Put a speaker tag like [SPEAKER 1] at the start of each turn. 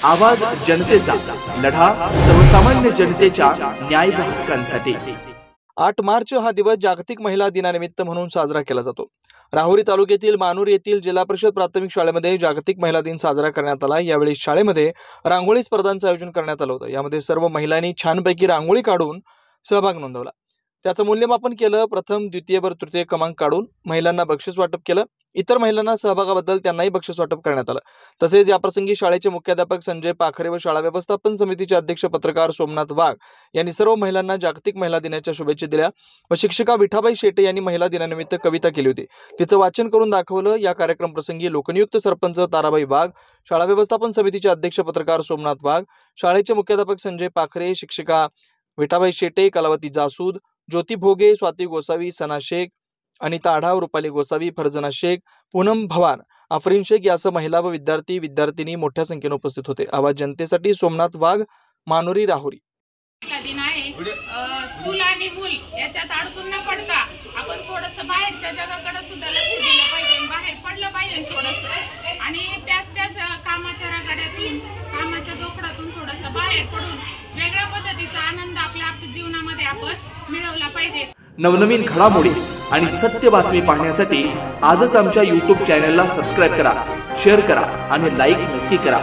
[SPEAKER 1] आवाज जनतेचा, लढा सर्वसामान्य जनतेच्या न्याय व हक्कांसाठी।
[SPEAKER 2] 8 मार्च हा दिवस जागतिक महिला दिनानिमित्त म्हणून साजरा केला जातो। राहुरी तालुक्यातील मानूर येथील जिल्हा परिषद प्राथमिक शाळेमध्ये जागतिक महिला दिन साजरा करण्यात आला। यावेळी शाळेमध्ये रांगोळी स्पर्धांचे आयोजन करण्यात आले होते। यामध्ये सर्व महिलांनी छानपैकी रांगोळी काढून सहभाग नोंदवला। त्याचं मूल्यमापन केलं। प्रथम, द्वितीय व तृतीय क्रमांक काढून महिलांना बक्षीस वाटप केलं। इतर महिलांना सहभागाबद्दल त्यांनाही बक्षीस वाटप करण्यात आलं। तसेच या प्रसंगी शाळेचे मुख्याध्यापक संजय पाखरे व शाळा व्यवस्थापन समितीचे अध्यक्ष पत्रकार सोमनाथ वाघ यांनी सर्व महिलांना जागतिक महिला दिनाच्या शुभेच्छा दिल्या व शिक्षिका विठाबाई शेटे यांनी महिला दिनानिमित्त कविता केली होती, तिचं वाचन करून दाखवलं। या कार्यक्रम प्रसंगी लोकनियुक्त सरपंच ताराबाई वाघ, शाळा व्यवस्थापन समितीचे अध्यक्ष पत्रकार सोमनाथ वाघ, शाळेचे मुख्याध्यापक संजय पाखरे, शिक्षिका विठाबाई शेटे, कलावती जासूद, ज्योती भोगे, स्वाती गोसावी, सना शेख, अनिता आढाव, रुपाली गोसावी, फरजना शेख, पूनम भवार, आफरीन शेख यासह महिला व विद्यार्थी-विद्यार्थिनी मोठ्या संख्येने उपस्थित होते। आवाज जनतेसाठी सोमनाथ वाघ, मानोरी, राहुरी।
[SPEAKER 3] दिन आहे चूल आणि मूल याच्यात अडकून न पडता आपण थोडंसं बाहेरच्या जगाकडे सुद्धा लक्ष दिलं पाहिजे, बाहेर पडलं पाहिजे थोडंसं, आणि त्याच कामाच्या रगाड्यातून, कामाच्या जोखडातून थोडंसं बाहेर पडून वेगळ्या पद्धतीचा आनंद आपल्या जीवनामध्ये आपण मिळवला पाहिजे।
[SPEAKER 1] नवनवीन घडामोडी आणि सत्य बातमी पाहण्यासाठी आजच आमच्या YouTube चॅनलला सबस्क्राइब करा, शेअर करा आणि लाईक नक्की करा।